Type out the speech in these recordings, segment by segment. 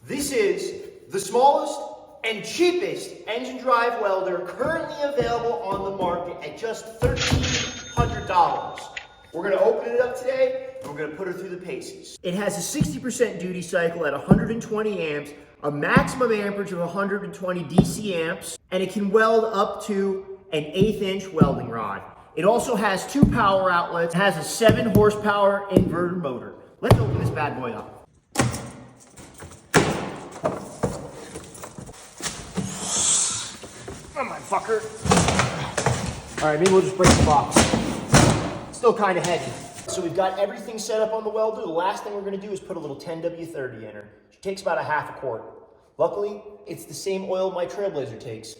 This is the smallest and cheapest engine drive welder currently available on the market at just $1,300. We're gonna open it up today and we're gonna put her through the paces. It has a 60% duty cycle at 120 amps, a maximum amperage of 120 DC amps, and it can weld up to an 1/8 inch welding rod. It also has 2 power outlets, it has a 7 horsepower inverter motor. Let's open this bad boy up. Come on, fucker. All right, maybe we'll just break the box. It's still kind of heavy. So we've got everything set up on the welder. The last thing we're gonna do is put a little 10W30 in her. She takes about a half a quart. Luckily, it's the same oil my Trailblazer takes.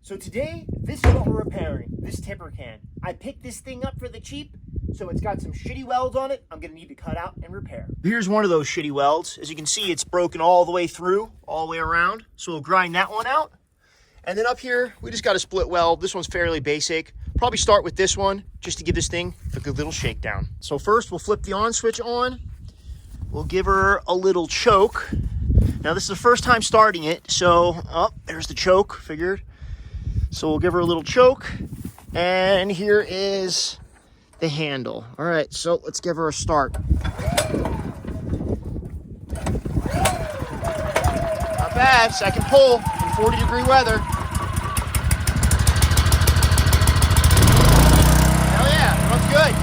So today, this is what we're repairing, this tipper can. I picked this thing up for the cheap, so it's got some shitty welds on it I'm gonna need to cut out and repair. Here's one of those shitty welds. As you can see, it's broken all the way through, all the way around. So we'll grind that one out. And then up here, we just got a split weld. This one's fairly basic. Probably start with this one, just to give this thing a good little shakedown. So first, we'll flip the on switch on. We'll give her a little choke. Now this is the first time starting it, so, oh, there's the choke, figured. So we'll give her a little choke, and here is the handle. All right, so let's give her a start. Not bad, second pull in 40-degree weather. Hell yeah, runs good.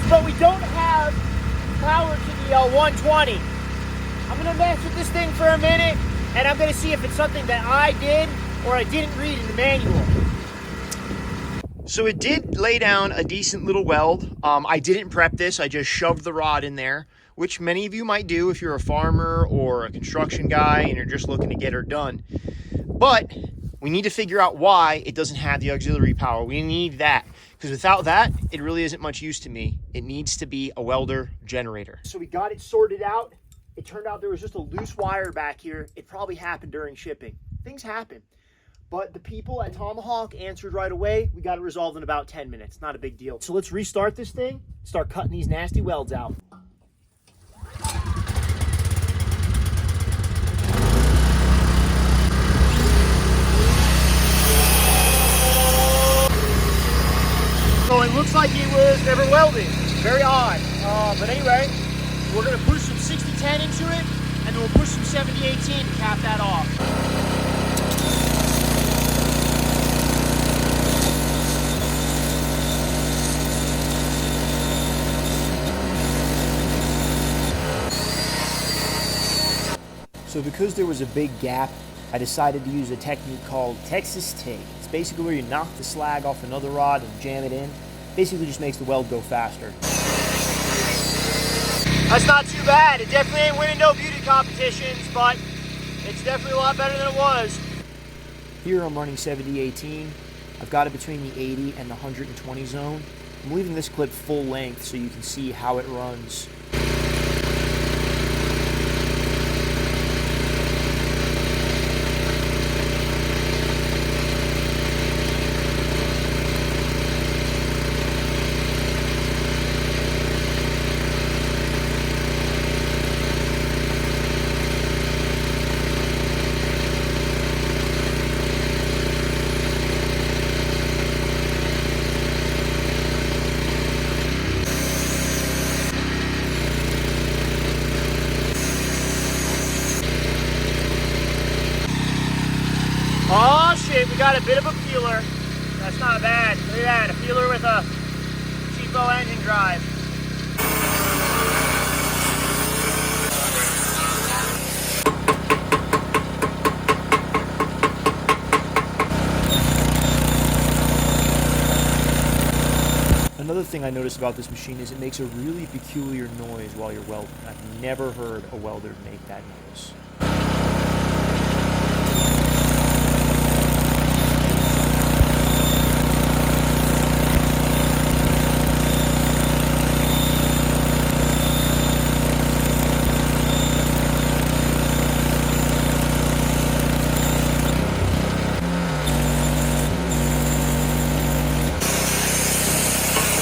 But we don't have power to the 120. I'm gonna mess with this thing for a minute, and I'm gonna see if it's something that I did or I didn't read in the manual. So it did lay down a decent little weld. I didn't prep this, I just shoved the rod in there, which many of you might do if you're a farmer or a construction guy and you're just looking to get her done. But we need to figure out why it doesn't have the auxiliary power. We need that. Because without that, it really isn't much use to me. It needs to be a welder generator. So we got it sorted out. It turned out there was just a loose wire back here. It probably happened during shipping. Things happen. But the people at Tomahawk answered right away. We got it resolved in about 10 minutes. Not a big deal. So let's restart this thing, start cutting these nasty welds out. So it looks like it was never welded. Very odd. But anyway, we're gonna push some 60-10 into it, and then we'll push some 70-18 to cap that off. So because there was a big gap, I decided to use a technique called Texas TIG. It's basically where you knock the slag off another rod and jam it in. Basically just makes the weld go faster. That's not too bad. It definitely ain't winning no beauty competitions, but it's definitely a lot better than it was. Here I'm running 70-18. I've got it between the 80 and the 120 zone. I'm leaving this clip full length so you can see how it runs. Oh shit, we got a bit of a peeler. That's not bad. Look at that, a peeler with a cheapo engine drive. I noticed about this machine is it makes a really peculiar noise while you're welding. I've never heard a welder make that noise.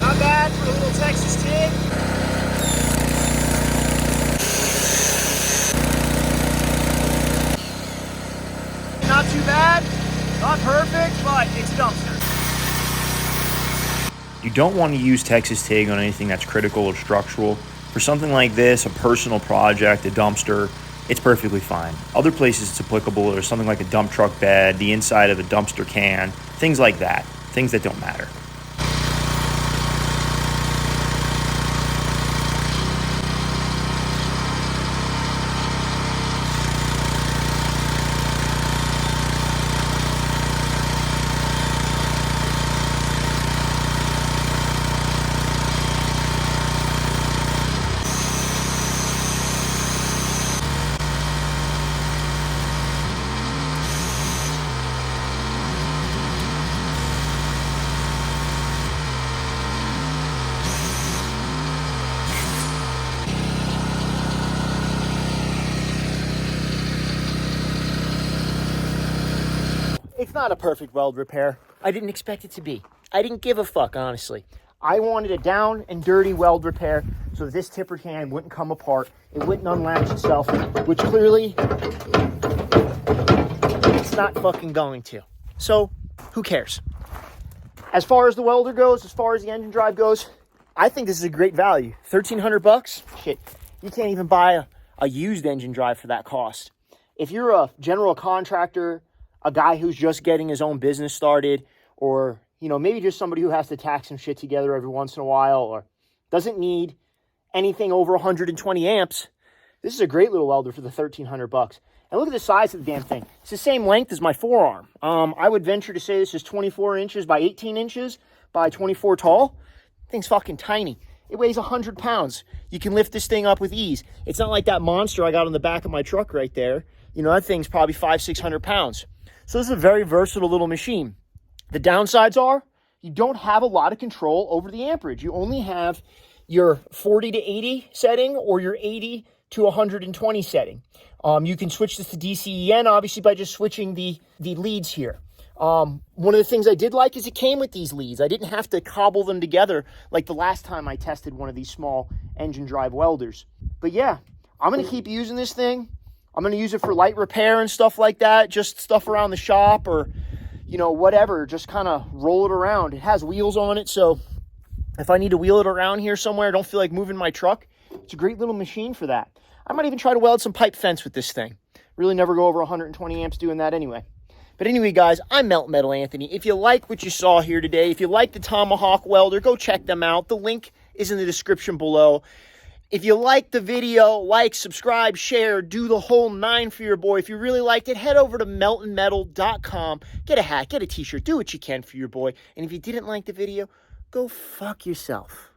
Not bad for a little Texas TIG. Not too bad, not perfect, but it's a dumpster. You don't want to use Texas TIG on anything that's critical or structural. For something like this, a personal project, a dumpster, it's perfectly fine. Other places it's applicable or something like a dump truck bed, the inside of a dumpster can, things like that, things that don't matter. It's not a perfect weld repair. I didn't expect it to be. I didn't give a fuck, honestly. I wanted a down and dirty weld repair so this tipper can wouldn't come apart. It wouldn't unlatch itself, which clearly it's not fucking going to. So who cares? As far as the welder goes, as far as the engine drive goes, I think this is a great value. 1,300 bucks? Shit, you can't even buy a used engine drive for that cost. If you're a general contractor, a guy who's just getting his own business started, or, you know, maybe just somebody who has to tack some shit together every once in a while, or doesn't need anything over 120 amps, this is a great little welder for the 1,300 bucks. And look at the size of the damn thing. It's the same length as my forearm. I would venture to say this is 24 inches by 18 inches by 24 tall. Thing's fucking tiny. It weighs 100 pounds. You can lift this thing up with ease. It's not like that monster I got on the back of my truck right there. You know, that thing's probably 500-600 pounds. So this is a very versatile little machine. The downsides are you don't have a lot of control over the amperage. You only have your 40 to 80 setting or your 80 to 120 setting. You can switch this to DCEN, obviously, by just switching the leads here. One of the things I did like is it came with these leads. I didn't have to cobble them together like the last time I tested one of these small engine drive welders. But yeah, I'm going to keep using this thing. I'm going to use it for light repair and stuff like that, just stuff around the shop or, you know, whatever, just kind of roll it around. It has wheels on it, so if I need to wheel it around here somewhere, I don't feel like moving my truck, it's a great little machine for that. I might even try to weld some pipe fence with this thing. Really never go over 120 amps doing that anyway. But anyway, guys, I'm Melt Metal Anthony. If you like what you saw here today, if you like the Tomahawk welder, go check them out. The link is in the description below. If you liked the video, like, subscribe, share, do the whole 9 for your boy. If you really liked it, head over to meltonmetal.com. Get a hat, get a t-shirt, do what you can for your boy. And if you didn't like the video, go fuck yourself.